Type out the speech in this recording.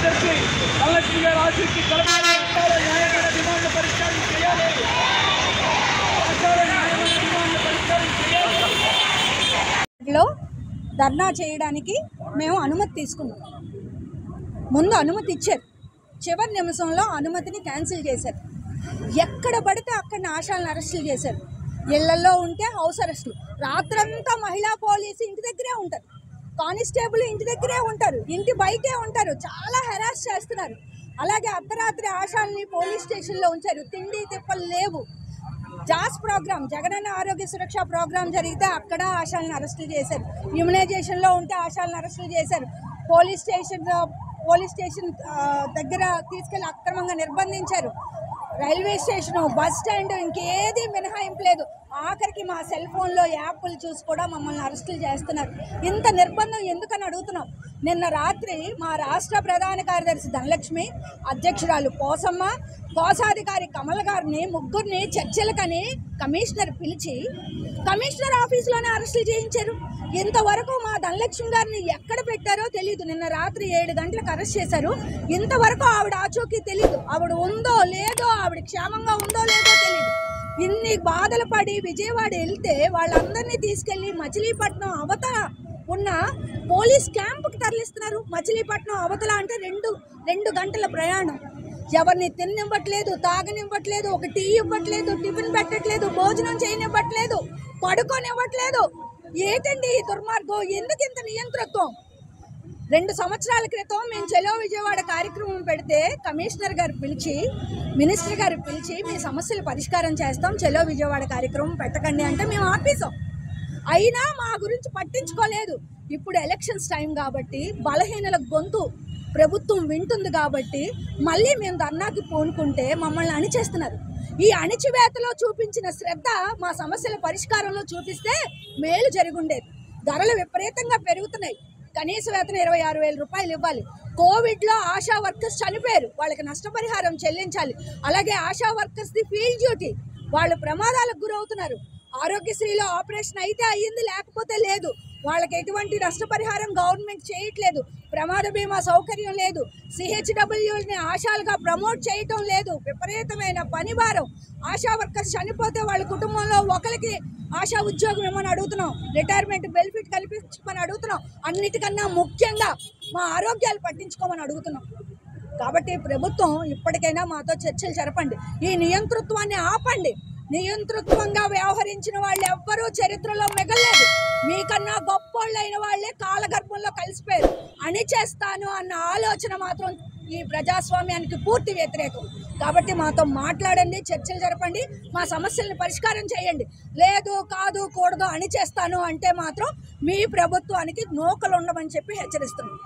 కార్యదర్శి ధనలక్ష్మి గారి ఆశీస్సుకి న్యాయమైన డిమాండ్ల పరిష్కారం చేయాలి. ధర్నా చేయడానికి మేము అనుమతి తీసుకున్నాం. ముందు అనుమతి ఇచ్చారు, చివరి నిమిషంలో అనుమతిని క్యాన్సిల్ చేశారు. ఎక్కడ పడితే అక్కడ ఆశాలను అరెస్టులు చేశారు. ఇళ్లలో ఉంటే హౌస్ అరెస్టులు. రాత్రంతా మహిళా పోలీసు ఇంటి దగ్గరే ఉంటారు, కానిస్టేబుల్ ఇంటి దగ్గరే ఉంటారు, ఇంటి బయటే ఉంటారు. చాలా హెరాస్ చేస్తున్నారు. అలాగే అర్ధరాత్రి ఆశాలని పోలీస్ స్టేషన్లో ఉంచారు. తిండి తిప్పలు లేవు. జాస్ ప్రోగ్రామ్, జగనన్న ఆరోగ్య సురక్ష ప్రోగ్రామ్ జరిగితే అక్కడ ఆశాలను అరెస్టులు చేశారు. ఇమ్యునైజేషన్లో ఉంటే ఆశాలను అరెస్టులు చేశారు. పోలీస్ స్టేషన్ దగ్గర తీసుకెళ్లి అక్రమంగా నిర్బంధించారు. రైల్వే స్టేషను, బస్ స్టాండ్, ఇంకేది మినహాయింపు లేదు. ఆఖరికి మా సెల్ ఫోన్లో యాప్లు చూసి కూడా మమ్మల్ని అరెస్టులు చేస్తున్నారు. ఇంత నిర్బంధం ఎందుకని అడుగుతున్నాం. నిన్న రాత్రి మా రాష్ట్ర ప్రధాన కార్యదర్శి ధనలక్ష్మి, అధ్యక్షురాలు పోసమ్మ, కోశాధికారి కమల్ గారిని ముగ్గురిని చర్చలకని కమిషనర్ పిలిచి కమిషనర్ ఆఫీసులోనే అరెస్టులు చేయించారు. ఇంతవరకు మా ధనలక్ష్మి గారిని ఎక్కడ పెట్టారో తెలియదు. నిన్న రాత్రి 7 గంటలకు అరెస్ట్ చేశారు. ఇంతవరకు ఆవిడ ఆచూకీ తెలియదు. ఆవిడ ఉందో లేదో, ఆవిడ క్షేమంగా ఉందో లేదో తెలియదు. ఇన్ని బాధలు పడి విజయవాడ వెళ్తే వాళ్ళందరినీ తీసుకెళ్లి మచిలీపట్నం అవతల ఉన్న పోలీస్ క్యాంపుకి తరలిస్తున్నారు. మచిలీపట్నం అవతల అంటే 2 గంటల ప్రయాణం. ఎవరిని తిన్నివ్వట్లేదు, తాగనివ్వట్లేదు, ఒక టీ ఇవ్వట్లేదు, టిఫిన్ పెట్టట్లేదు, భోజనం చేయనివ్వట్లేదు, పడుకోనివ్వట్లేదు. ఏంటండి ఈ దుర్మార్గం? ఎందుకు ఇంత నియంతృత్వం? 2 సంవత్సరాల క్రితం మేము చలో విజయవాడ కార్యక్రమం పెడితే కమిషనర్ గారు పిలిచి, మినిస్టర్ గారు పిలిచి మీ సమస్యలు పరిష్కారం చేస్తాం, చలో విజయవాడ కార్యక్రమం పెట్టకండి అంటే మేము ఆపేసాం. అయినా మా గురించి పట్టించుకోలేదు. ఇప్పుడు ఎలక్షన్స్ టైం కాబట్టి బలహీనల గొంతు ప్రభుత్వం వింటుంది కాబట్టి మళ్ళీ మేము ధర్నాకి పూనుకుంటే మమ్మల్ని అణిచేస్తున్నారు. ఈ అణిచివేతలో చూపించిన శ్రద్ధ మా సమస్యల పరిష్కారంలో చూపిస్తే మేలు జరుగుండేది. ధరలు విపరీతంగా పెరుగుతున్నాయి. కనీస వేతనం 26,000 రూపాయలు ఇవ్వాలి. కోవిడ్లో ఆశా వర్కర్స్ చనిపోయారు, వాళ్ళకి నష్టపరిహారం చెల్లించాలి. అలాగే ఆశా వర్కర్స్ది ఫీల్డ్ డ్యూటీ, వాళ్ళు ప్రమాదాలకు గురవుతున్నారు. ఆరోగ్యశ్రీలో ఆపరేషన్ అయితే అయ్యింది, లేకపోతే లేదు. వాళ్ళకి ఎటువంటి నష్టపరిహారం గవర్నమెంట్ చేయట్లేదు. ప్రమాద బీమా సౌకర్యం లేదు. CHWని ఆశాలుగా ప్రమోట్ చేయటం లేదు. విపరీతమైన పని భారం. ఆశా వర్కర్స్ చనిపోతే వాళ్ళ కుటుంబంలో ఒకరికి ఆశా ఉద్యోగం ఏమని అడుగుతున్నాం, రిటైర్మెంట్ బెనిఫిట్ కల్పించమని అడుగుతున్నాం. అన్నిటికన్నా ముఖ్యంగా మా ఆరోగ్యాలు పట్టించుకోమని అడుగుతున్నాం. కాబట్టి ప్రభుత్వం ఇప్పటికైనా మాతో చర్చలు జరపండి. ఈ నియంతృత్వాన్ని ఆపండి. నియంతృత్వంగా వ్యవహరించిన వాళ్ళు ఎవ్వరూ చరిత్రలో మిగలలేదు. మీకన్నా గొప్పోళ్ళైన వాళ్ళే కాలగర్భంలో కలిసిపోయారు. అణిచేస్తాను అన్న ఆలోచన మాత్రం ఈ ప్రజాస్వామ్యానికి పూర్తి వ్యతిరేకం. కాబట్టి మాతో మాట్లాడండి, చర్చలు జరపండి, మా సమస్యలను పరిష్కారం చేయండి. లేదు, కాదు, కూడదు, అణిచేస్తాను అంటే మాత్రం మీ ప్రభుత్వానికి నూకలు ఉండమని చెప్పి హెచ్చరిస్తున్నాం.